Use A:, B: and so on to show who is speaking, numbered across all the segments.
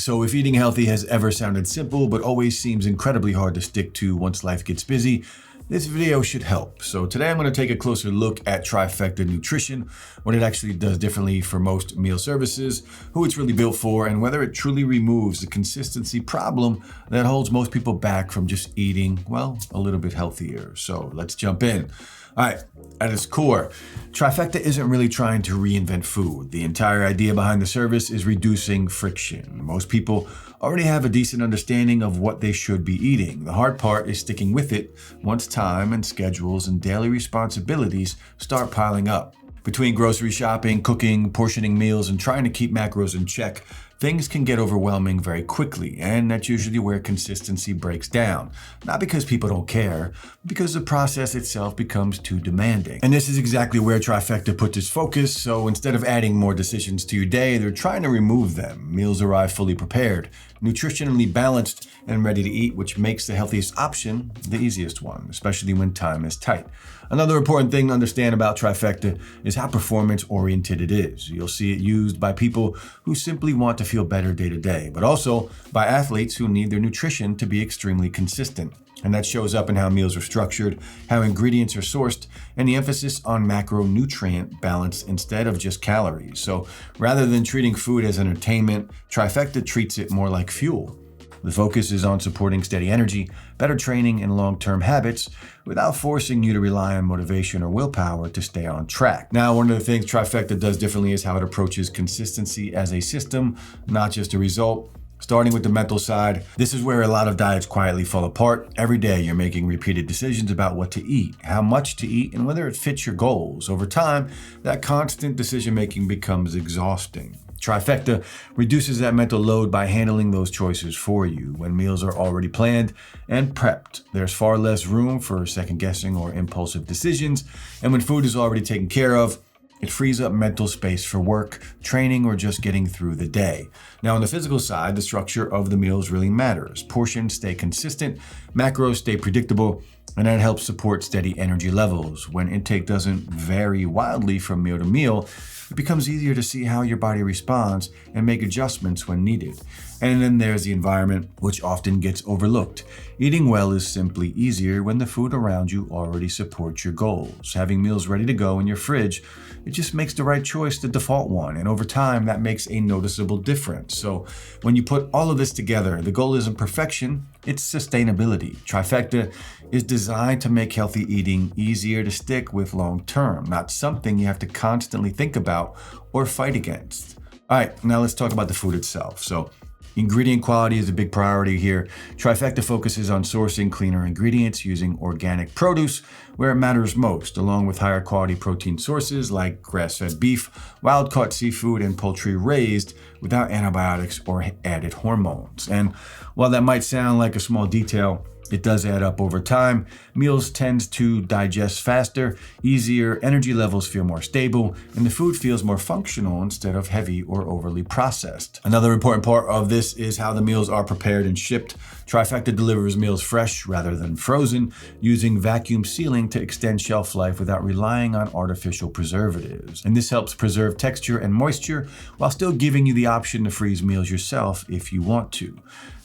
A: So if eating healthy has ever sounded simple but always seems incredibly hard to stick to once life gets busy, this video should help. So today I'm going to take a closer look at Trifecta Nutrition, what it actually does differently for most meal services, who it's really built for, and whether it truly removes the consistency problem that holds most people back from just eating, well, a little bit healthier. So let's jump in. All right, at its core, Trifecta isn't really trying to reinvent food. The entire idea behind the service is reducing friction. Most people already have a decent understanding of what they should be eating. The hard part is sticking with it once time and schedules and daily responsibilities start piling up. Between grocery shopping, cooking, portioning meals, and trying to keep macros in check, things can get overwhelming very quickly, and that's usually where consistency breaks down. Not because people don't care, but because the process itself becomes too demanding. And this is exactly where Trifecta puts its focus, so instead of adding more decisions to your day, they're trying to remove them. Meals arrive fully prepared, nutritionally balanced, and ready to eat, which makes the healthiest option the easiest one, especially when time is tight. Another important thing to understand about Trifecta is how performance-oriented it is. You'll see it used by people who simply want to feel better day to day, but also by athletes who need their nutrition to be extremely consistent. And that shows up in how meals are structured, how ingredients are sourced, and the emphasis on macronutrient balance instead of just calories. So rather than treating food as entertainment, Trifecta treats it more like fuel. The focus is on supporting steady energy, better training, and long-term habits without forcing you to rely on motivation or willpower to stay on track. Now, one of the things Trifecta does differently is how it approaches consistency as a system, not just a result. Starting with the mental side, this is where a lot of diets quietly fall apart. Every day, you're making repeated decisions about what to eat, how much to eat, and whether it fits your goals. Over time, that constant decision-making becomes exhausting. Trifecta reduces that mental load by handling those choices for you. When meals are already planned and prepped, there's far less room for second guessing or impulsive decisions. And when food is already taken care of, it frees up mental space for work, training, or just getting through the day. Now, on the physical side, the structure of the meals really matters. Portions stay consistent, macros stay predictable, and that helps support steady energy levels. When intake doesn't vary wildly from meal to meal, it becomes easier to see how your body responds and make adjustments when needed. And then there's the environment, which often gets overlooked. Eating well is simply easier when the food around you already supports your goals. Having meals ready to go in your fridge, it just makes the right choice the default one. And over time, that makes a noticeable difference. So when you put all of this together, the goal isn't perfection, it's sustainability. Trifecta is designed to make healthy eating easier to stick with long term, not something you have to constantly think about or fight against. All right, now let's talk about the food itself. So ingredient quality is a big priority here. Trifecta focuses on sourcing cleaner ingredients using organic produce where it matters most, along with higher quality protein sources like grass-fed beef, wild-caught seafood, and poultry raised without antibiotics or added hormones. And while that might sound like a small detail, it does add up over time. Meals tend to digest faster, easier, energy levels feel more stable, and the food feels more functional instead of heavy or overly processed. Another important part of this is how the meals are prepared and shipped. Trifecta delivers meals fresh rather than frozen, using vacuum sealing to extend shelf life without relying on artificial preservatives. And this helps preserve texture and moisture while still giving you the option to freeze meals yourself if you want to.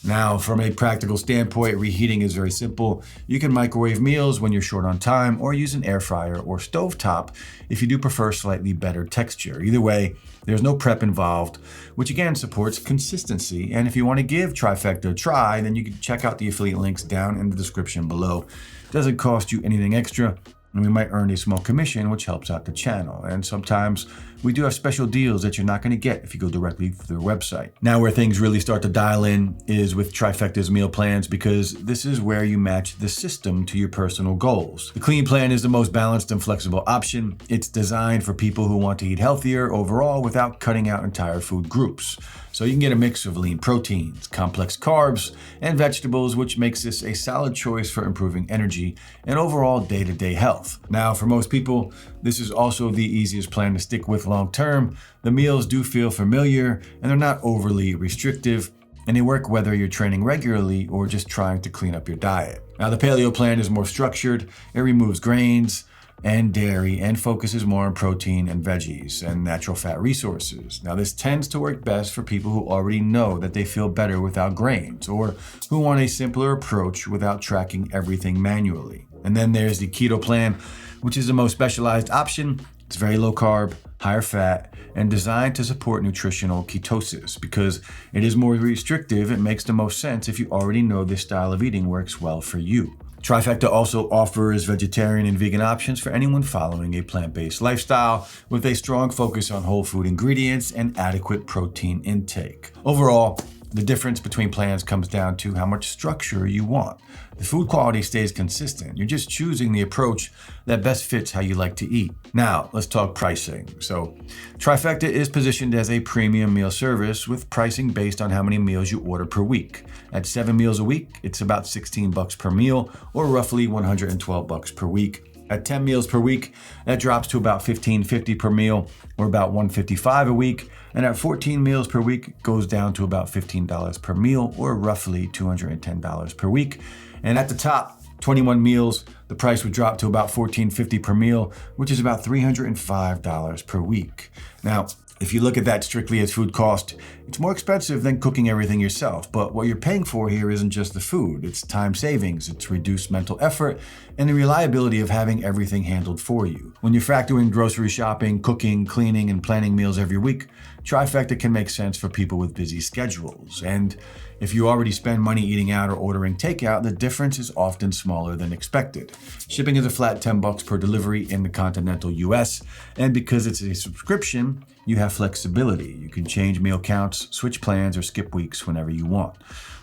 A: Now, from a practical standpoint, reheating is very simple. You can microwave meals when you're short on time, or use an air fryer or stovetop if you do prefer slightly better texture. Either way, there's no prep involved, which again supports consistency. And if you want to give Trifecta a try, then you can check out the affiliate links down in the description below. It doesn't cost you anything extra, and we might earn a small commission, which helps out the channel. And sometimes we do have special deals that you're not going to get if you go directly through their website. Now, where things really start to dial in is with Trifecta's meal plans, because this is where you match the system to your personal goals. The clean plan is the most balanced and flexible option. It's designed for people who want to eat healthier overall without cutting out entire food groups. So you can get a mix of lean proteins, complex carbs, and vegetables, which makes this a solid choice for improving energy and overall day-to-day health. Now, for most people, this is also the easiest plan to stick with long term. The meals do feel familiar, and they're not overly restrictive, and they work whether you're training regularly or just trying to clean up your diet. Now, the paleo plan is more structured. It removes grains, and dairy and focuses more on protein and veggies and natural fat resources. Now, this tends to work best for people who already know that they feel better without grains or who want a simpler approach without tracking everything manually. And then there's the keto plan, which is the most specialized option. It's very low carb, higher fat, and designed to support nutritional ketosis. Because it is more restrictive, it makes the most sense if you already know this style of eating works well for you. Trifecta also offers vegetarian and vegan options for anyone following a plant-based lifestyle with a strong focus on whole food ingredients and adequate protein intake. Overall, the difference between plans comes down to how much structure you want. The food quality stays consistent. You're just choosing the approach that best fits how you like to eat. Now, let's talk pricing. So, Trifecta is positioned as a premium meal service with pricing based on how many meals you order per week. At 7 meals a week, it's about $16 per meal, or roughly $112 per week. At 10 meals per week, that drops to about $15.50 per meal, or about $155 a week. And at 14 meals per week, it goes down to about $15 per meal, or roughly $210 per week. And at the top, 21 meals, the price would drop to about $14.50 per meal, which is about $305 per week. Now, if you look at that strictly as food cost, it's more expensive than cooking everything yourself. But what you're paying for here isn't just the food. It's time savings, it's reduced mental effort, and the reliability of having everything handled for you. When you factor in grocery shopping, cooking, cleaning, and planning meals every week, Trifecta can make sense for people with busy schedules. And if you already spend money eating out or ordering takeout, the difference is often smaller than expected. Shipping is a flat $10 per delivery in the continental US, and because it's a subscription, you have flexibility. You can change meal counts, switch plans, or skip weeks whenever you want.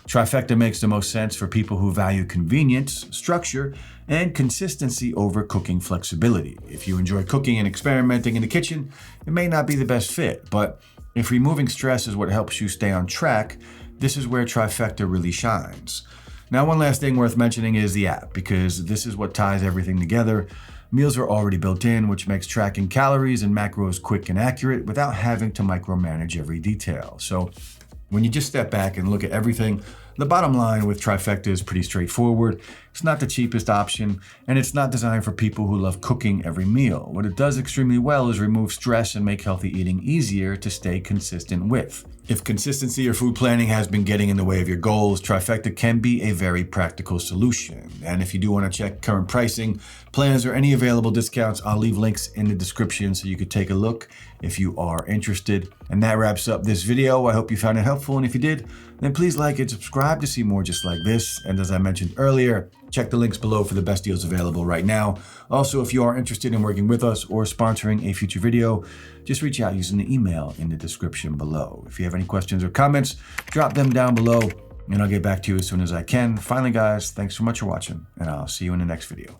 A: Trifecta makes the most sense for people who value convenience, structure, and consistency over cooking flexibility. If you enjoy cooking and experimenting in the kitchen, it may not be the best fit, but if removing stress is what helps you stay on track, this is where Trifecta really shines. Now, one last thing worth mentioning is the app, because this is what ties everything together. Meals are already built in, which makes tracking calories and macros quick and accurate without having to micromanage every detail. So when you just step back and look at everything, the bottom line with Trifecta is pretty straightforward. It's not the cheapest option, and it's not designed for people who love cooking every meal. What it does extremely well is remove stress and make healthy eating easier to stay consistent with. If consistency or food planning has been getting in the way of your goals, Trifecta can be a very practical solution. And if you do want to check current pricing, plans, or any available discounts, I'll leave links in the description so you could take a look if you are interested. And that wraps up this video. I hope you found it helpful, and if you did, then please like and subscribe to see more just like this. And as I mentioned earlier, check the links below for the best deals available right now. Also, if you are interested in working with us or sponsoring a future video, just reach out using the email in the description below. If you have any questions or comments, drop them down below and I'll get back to you as soon as I can. Finally, guys, thanks so much for watching, and I'll see you in the next video.